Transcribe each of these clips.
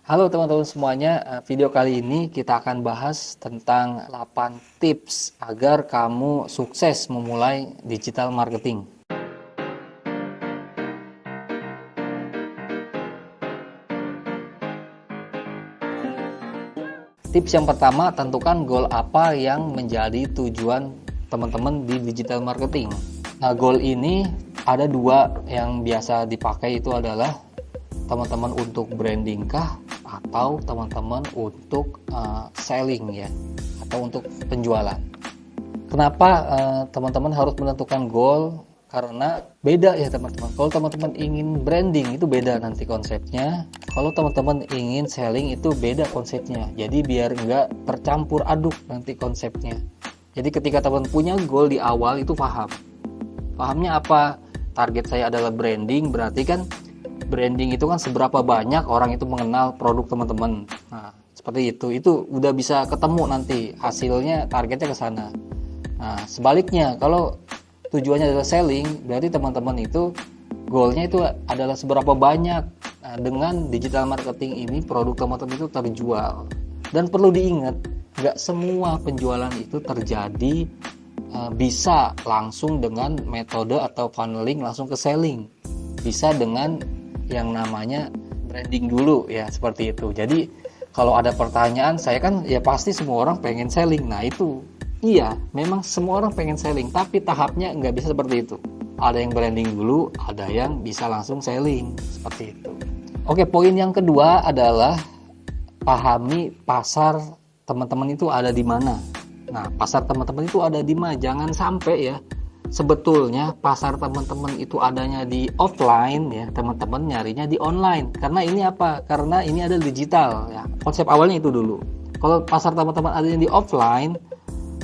Halo teman-teman semuanya, video kali ini kita akan bahas tentang 8 tips agar kamu sukses memulai digital marketing. Tips yang pertama, tentukan goal apa yang menjadi tujuan teman-teman di digital marketing. Nah, goal ini ada dua yang biasa dipakai, itu adalah teman-teman untuk branding kah atau teman-teman untuk selling ya, atau untuk penjualan. Kenapa teman-teman harus menentukan goal? Karena beda ya teman-teman. Kalau teman-teman ingin branding itu beda nanti konsepnya. Kalau teman-teman ingin selling itu beda konsepnya. Jadi biar enggak tercampur aduk nanti konsepnya. Jadi ketika teman punya goal di awal itu paham. Pahamnya apa? Target saya adalah branding, berarti kan branding itu kan seberapa banyak orang itu mengenal produk teman-teman. Nah, seperti itu. Itu udah bisa ketemu nanti hasilnya, targetnya ke sana. Nah, sebaliknya kalau tujuannya adalah selling, berarti teman-teman itu goalnya itu adalah seberapa banyak. Nah, dengan digital marketing ini produk teman-teman itu terjual. Dan perlu diingat, nggak semua penjualan itu terjadi bisa langsung dengan metode atau funneling langsung ke selling. Bisa dengan yang namanya branding dulu ya, seperti itu. Jadi kalau ada pertanyaan, saya kan ya pasti semua orang pengen selling. Nah itu iya, memang semua orang pengen selling, tapi tahapnya nggak bisa seperti itu. Ada yang branding dulu, ada yang bisa langsung selling, seperti itu. Oke, poin yang kedua adalah pahami pasar teman-teman itu ada di mana. Nah, pasar teman-teman itu ada di mana? Jangan sampai ya, sebetulnya pasar teman-teman itu adanya di offline ya, teman-teman nyarinya di online. Karena ini apa? Karena ini ada digital ya. Konsep awalnya itu dulu. Kalau pasar teman-teman adanya di offline,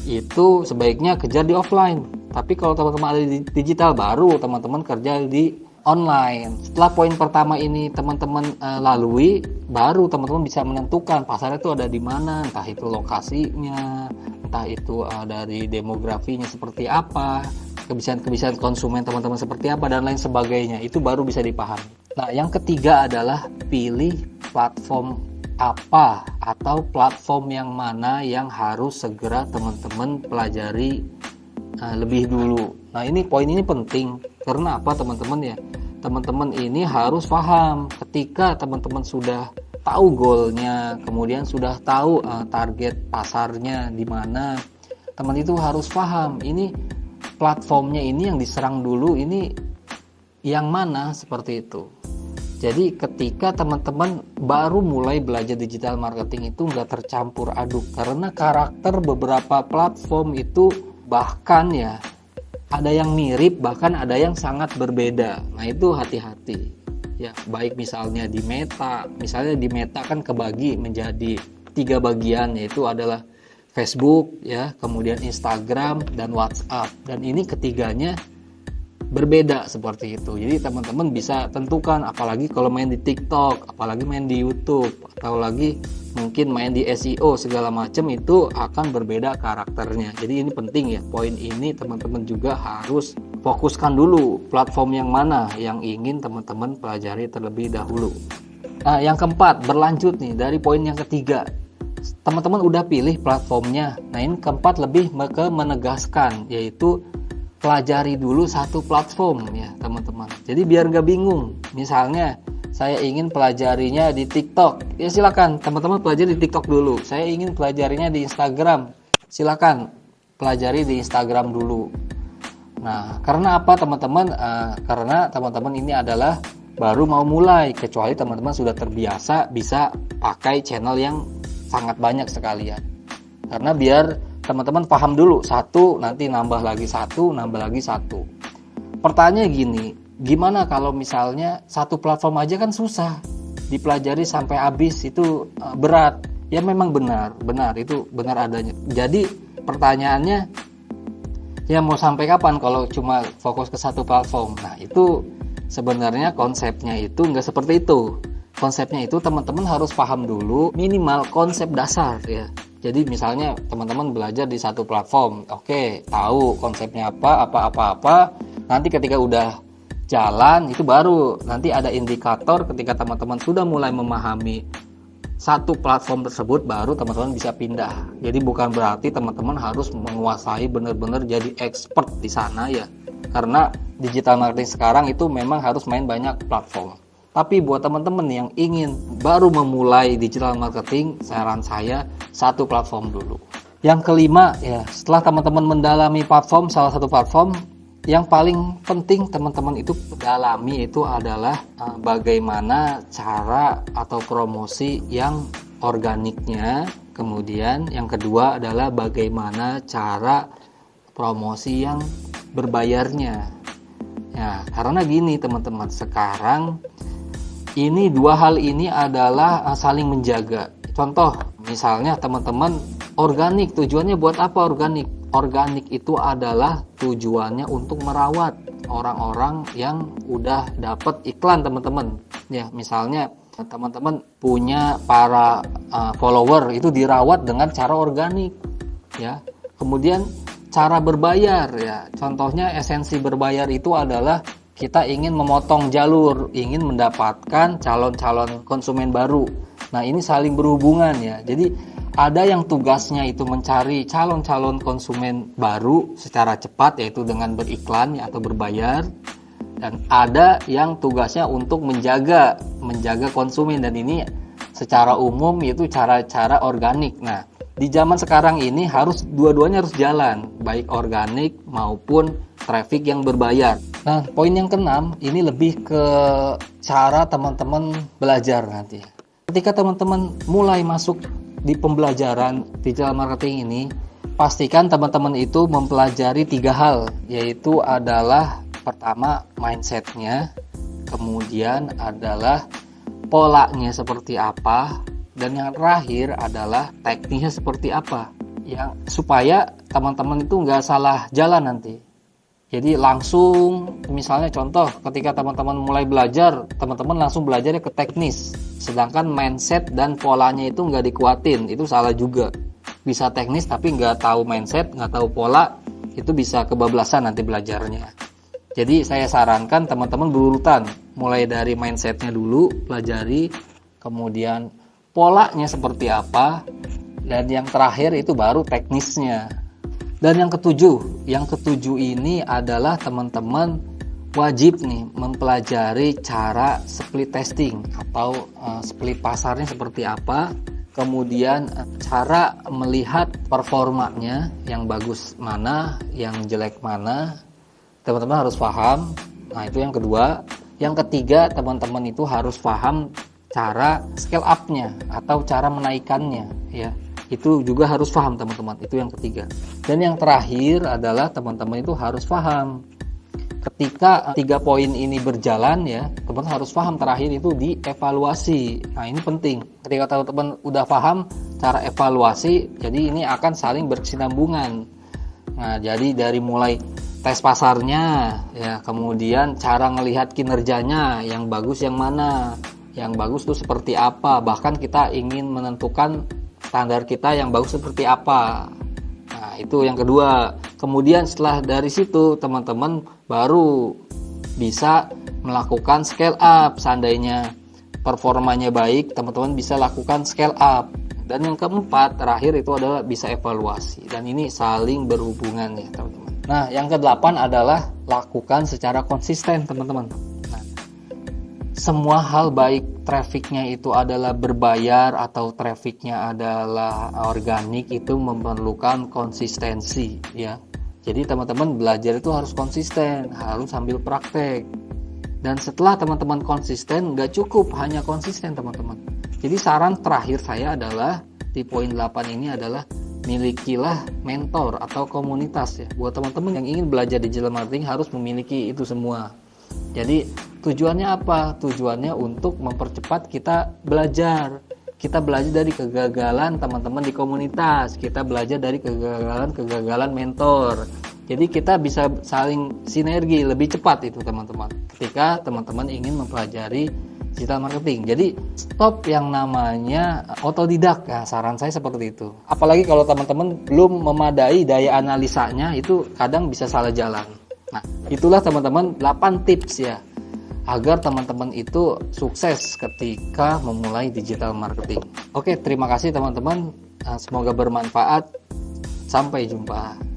itu sebaiknya kejar di offline. Tapi kalau teman-teman ada di digital, baru teman-teman kerja di online. Setelah poin pertama ini teman-teman lalui, baru teman-teman bisa menentukan pasarnya itu ada di mana, entah itu lokasinya, entah itu dari demografinya seperti apa, kebiasaan-kebiasaan konsumen teman-teman seperti apa, dan lain sebagainya. Itu baru bisa dipahami. Nah, yang ketiga adalah pilih platform apa atau platform yang mana yang harus segera teman-teman pelajari lebih dulu. Nah, ini poin ini penting. Karena apa teman-teman ya? Teman-teman ini harus paham ketika teman-teman sudah tahu goalnya, kemudian sudah tahu target pasarnya di mana. Teman itu harus paham ini platformnya ini yang diserang dulu ini yang mana, seperti itu. Jadi ketika teman-teman baru mulai belajar digital marketing itu nggak tercampur aduk, karena karakter beberapa platform itu bahkan ya ada yang mirip, bahkan ada yang sangat berbeda. Nah itu hati-hati ya. Baik misalnya di Meta kan kebagi menjadi 3 bagian, yaitu adalah Facebook ya, kemudian Instagram dan WhatsApp. Dan ini ketiganya berbeda seperti itu. Jadi teman-teman bisa tentukan, apalagi kalau main di TikTok, apalagi main di YouTube, atau lagi mungkin main di SEO segala macam, itu akan berbeda karakternya. Jadi ini penting ya, poin ini teman-teman juga harus fokuskan dulu platform yang mana yang ingin teman-teman pelajari terlebih dahulu. Nah, yang keempat, berlanjut nih dari poin yang ketiga. Teman-teman udah pilih platformnya. Nah, ini keempat lebih ke menegaskan, yaitu pelajari dulu satu platform ya teman-teman. Jadi biar nggak bingung. Misalnya saya ingin pelajarinya di TikTok, ya silakan teman-teman pelajari di TikTok dulu. Saya ingin pelajarinya di Instagram, silakan pelajari di Instagram dulu. Nah, karena apa teman-teman? Karena teman-teman ini adalah baru mau mulai, kecuali teman-teman sudah terbiasa bisa pakai channel yang sangat banyak sekalian. Karena biar teman-teman paham dulu satu, nanti nambah lagi satu. Pertanyaannya gini, gimana kalau misalnya satu platform aja kan susah dipelajari sampai habis, itu berat. Ya memang benar itu benar adanya. Jadi pertanyaannya, ya mau sampai kapan kalau cuma fokus ke satu platform? Nah itu sebenarnya konsepnya itu nggak seperti itu. Konsepnya itu teman-teman harus paham dulu minimal konsep dasar ya. Jadi misalnya teman-teman belajar di satu platform, oke, tahu konsepnya apa. Nanti ketika udah jalan itu baru nanti ada indikator ketika teman-teman sudah mulai memahami satu platform tersebut baru teman-teman bisa pindah. Jadi bukan berarti teman-teman harus menguasai benar-benar jadi expert di sana ya. Karena digital marketing sekarang itu memang harus main banyak platform. Tapi buat teman-teman yang ingin baru memulai digital marketing, saran saya satu platform dulu. Yang kelima ya, setelah teman-teman mendalami platform, salah satu platform yang paling penting teman-teman itu dalami itu adalah bagaimana cara atau promosi yang organiknya. Kemudian yang kedua adalah bagaimana cara promosi yang berbayarnya. Ya, karena gini teman-teman, sekarang ini dua hal ini adalah saling menjaga. Contoh, misalnya teman-teman organik, tujuannya buat apa organik? Organik itu adalah tujuannya untuk merawat orang-orang yang udah dapat iklan teman-teman. Ya, misalnya teman-teman punya para follower itu dirawat dengan cara organik. Ya, kemudian cara berbayar ya. Contohnya esensi berbayar itu adalah kita ingin memotong jalur, ingin mendapatkan calon-calon konsumen baru. Nah, ini saling berhubungan ya. Jadi ada yang tugasnya itu mencari calon-calon konsumen baru secara cepat, yaitu dengan beriklan atau berbayar. Dan ada yang tugasnya untuk menjaga konsumen, dan ini secara umum yaitu cara-cara organik. Nah, di zaman sekarang ini harus dua-duanya harus jalan, baik organik maupun traffic yang berbayar. Nah, poin yang keenam ini lebih ke cara teman-teman belajar nanti. Ketika teman-teman mulai masuk di pembelajaran digital marketing ini, pastikan teman-teman itu mempelajari 3 hal, yaitu adalah pertama mindsetnya, kemudian adalah polanya seperti apa, dan yang terakhir adalah tekniknya seperti apa, yang supaya teman-teman itu nggak salah jalan nanti. Jadi langsung, misalnya contoh, ketika teman-teman mulai belajar, teman-teman langsung belajarnya ke teknis, sedangkan mindset dan polanya itu nggak dikuatin, itu salah juga. Bisa teknis tapi nggak tahu mindset, nggak tahu pola, itu bisa kebablasan nanti belajarnya. Jadi saya sarankan teman-teman berurutan, mulai dari mindsetnya dulu, pelajari, kemudian polanya seperti apa, dan yang terakhir itu baru teknisnya. Dan yang ketujuh ini adalah teman-teman wajib nih mempelajari cara split testing atau split pasarnya seperti apa, kemudian cara melihat performanya, yang bagus mana, yang jelek mana, teman-teman harus paham. Nah, itu yang kedua. Yang ketiga, teman-teman itu harus paham cara scale up-nya atau cara menaikannya ya. Itu juga harus paham teman-teman, itu yang ketiga. Dan yang terakhir adalah teman-teman itu harus paham ketika 3 poin ini berjalan ya, teman-teman harus paham terakhir itu dievaluasi. Nah, ini penting. Ketika teman-teman udah paham cara evaluasi, jadi ini akan saling berkesinambungan. Nah, jadi dari mulai tes pasarnya ya, kemudian cara ngelihat kinerjanya, yang bagus yang mana, yang bagus tuh seperti apa, bahkan kita ingin menentukan standar kita yang bagus seperti apa. Nah, itu yang kedua. Kemudian setelah dari situ teman-teman baru bisa melakukan scale up. Seandainya performanya baik, teman-teman bisa lakukan scale up. Dan yang keempat, terakhir itu adalah bisa evaluasi. Dan ini saling berhubungan ya teman-teman. Nah, yang kedelapan adalah lakukan secara konsisten teman-teman. Semua hal, baik trafficnya itu adalah berbayar atau trafficnya adalah organik, itu memerlukan konsistensi ya. Jadi teman-teman belajar itu harus konsisten, harus sambil praktek. Dan setelah teman-teman konsisten, nggak cukup hanya konsisten teman-teman. Jadi saran terakhir saya adalah di poin 8 ini adalah milikilah mentor atau komunitas ya. Buat teman-teman yang ingin belajar digital marketing harus memiliki itu semua. Jadi tujuannya apa? Tujuannya untuk mempercepat kita belajar. Kita belajar dari kegagalan teman-teman di komunitas. Kita belajar dari kegagalan mentor. Jadi kita bisa saling sinergi lebih cepat itu teman-teman. Ketika teman-teman ingin mempelajari digital marketing. Jadi stop yang namanya otodidak ya, saran saya seperti itu. Apalagi kalau teman-teman belum memadai daya analisanya, itu kadang bisa salah jalan. Nah, itulah teman-teman 8 tips ya agar teman-teman itu sukses ketika memulai digital marketing. Oke, terima kasih teman-teman. Semoga bermanfaat. Sampai jumpa.